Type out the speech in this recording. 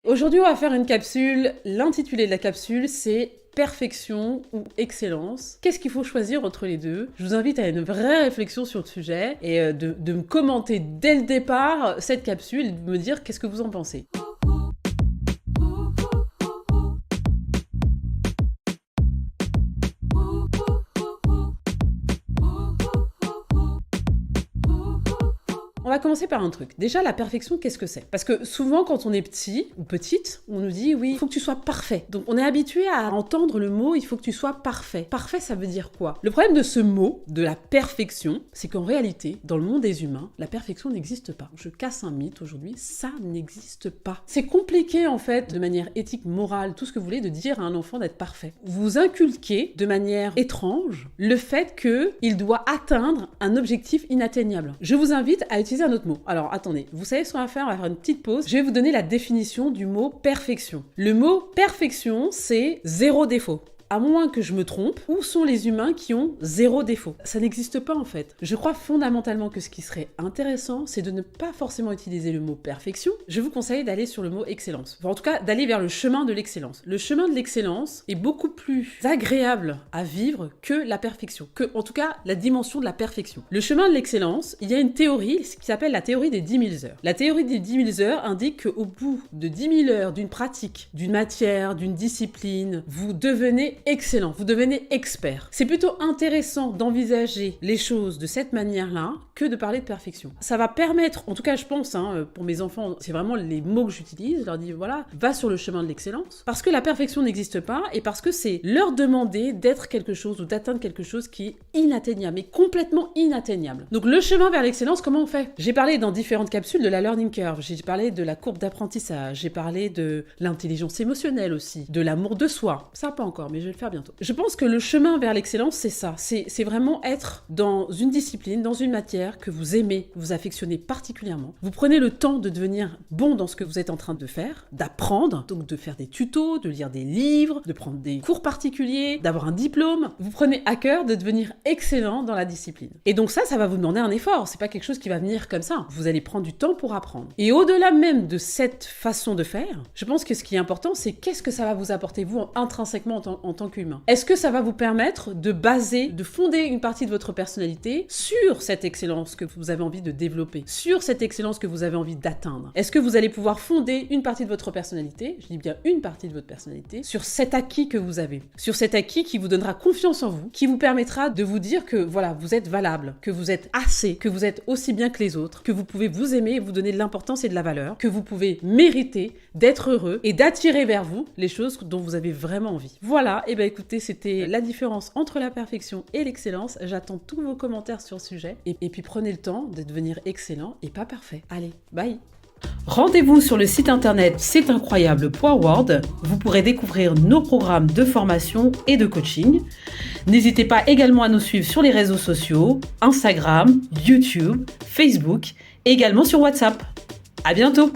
Aujourd'hui, on va faire une capsule. L'intitulé de la capsule, c'est perfection ou excellence. Qu'est-ce qu'il faut choisir entre les deux? Je vous invite à une vraie réflexion sur le sujet et de me commenter dès le départ cette capsule et de me dire qu'est-ce que vous en pensez. On va commencer par un truc. Déjà, la perfection, qu'est-ce que c'est? Parce que souvent, quand on est petit ou petite, on nous dit, oui, il faut que tu sois parfait. Donc, on est habitué à entendre le mot, il faut que tu sois parfait. Parfait, ça veut dire quoi? Le problème de ce mot, de la perfection, c'est qu'en réalité, dans le monde des humains, la perfection n'existe pas. Je casse un mythe aujourd'hui, ça n'existe pas. C'est compliqué, en fait, de manière éthique, morale, tout ce que vous voulez, de dire à un enfant d'être parfait. Vous inculquez, de manière étrange, le fait qu'il doit atteindre un objectif inatteignable. Je vous invite à utiliser un autre mot. Alors, attendez, vous savez ce qu'on va faire? On va faire une petite pause. Je vais vous donner la définition du mot perfection. Le mot perfection, c'est zéro défaut. À moins que je me trompe, où sont les humains qui ont zéro défaut? Ça n'existe pas en fait. Je crois fondamentalement que ce qui serait intéressant, c'est de ne pas forcément utiliser le mot perfection. Je vous conseille d'aller sur le mot excellence. Enfin, en tout cas, d'aller vers le chemin de l'excellence. Le chemin de l'excellence est beaucoup plus agréable à vivre que la perfection. Que, en tout cas, la dimension de la perfection. Le chemin de l'excellence, il y a une théorie qui s'appelle la théorie des 10 000 heures. La théorie des 10 000 heures indique qu'au bout de 10 000 heures d'une pratique, d'une matière, d'une discipline, vous devenez excellent, vous devenez expert. C'est plutôt intéressant d'envisager les choses de cette manière-là que de parler de perfection. Ça va permettre, en tout cas je pense, pour mes enfants, c'est vraiment les mots que j'utilise, je leur dis voilà, va sur le chemin de l'excellence, parce que la perfection n'existe pas et parce que c'est leur demander d'être quelque chose ou d'atteindre quelque chose qui est inatteignable, mais complètement inatteignable. Donc le chemin vers l'excellence, comment on fait? J'ai parlé dans différentes capsules de la learning curve, j'ai parlé de la courbe d'apprentissage, j'ai parlé de l'intelligence émotionnelle aussi, de l'amour de soi, ça pas encore, mais je vais le faire bientôt. Je pense que le chemin vers l'excellence, c'est ça. C'est vraiment être dans une discipline, dans une matière que vous aimez, vous affectionnez particulièrement. Vous prenez le temps de devenir bon dans ce que vous êtes en train de faire, d'apprendre, donc de faire des tutos, de lire des livres, de prendre des cours particuliers, d'avoir un diplôme. Vous prenez à cœur de devenir excellent dans la discipline. Et donc ça va vous demander un effort. C'est pas quelque chose qui va venir comme ça. Vous allez prendre du temps pour apprendre. Et au-delà même de cette façon de faire, je pense que ce qui est important, c'est qu'est-ce que ça va vous apporter, vous, intrinsèquement en tant qu'humain. Est-ce que ça va vous permettre de baser, de fonder une partie de votre personnalité sur cette excellence que vous avez envie de développer, sur cette excellence que vous avez envie d'atteindre? Est-ce que vous allez pouvoir fonder une partie de votre personnalité, je dis bien une partie de votre personnalité, sur cet acquis que vous avez, sur cet acquis qui vous donnera confiance en vous, qui vous permettra de vous dire que voilà, vous êtes valable, que vous êtes assez, que vous êtes aussi bien que les autres, que vous pouvez vous aimer et vous donner de l'importance et de la valeur, que vous pouvez mériter d'être heureux et d'attirer vers vous les choses dont vous avez vraiment envie. Voilà, et écoutez, c'était la différence entre la perfection et l'excellence. J'attends tous vos commentaires sur le sujet. Et puis prenez le temps de devenir excellent et pas parfait. Allez, bye! Rendez-vous sur le site internet c'estincroyable.world. Vous pourrez découvrir nos programmes de formation et de coaching. N'hésitez pas également à nous suivre sur les réseaux sociaux, Instagram, YouTube, Facebook, et également sur WhatsApp. À bientôt!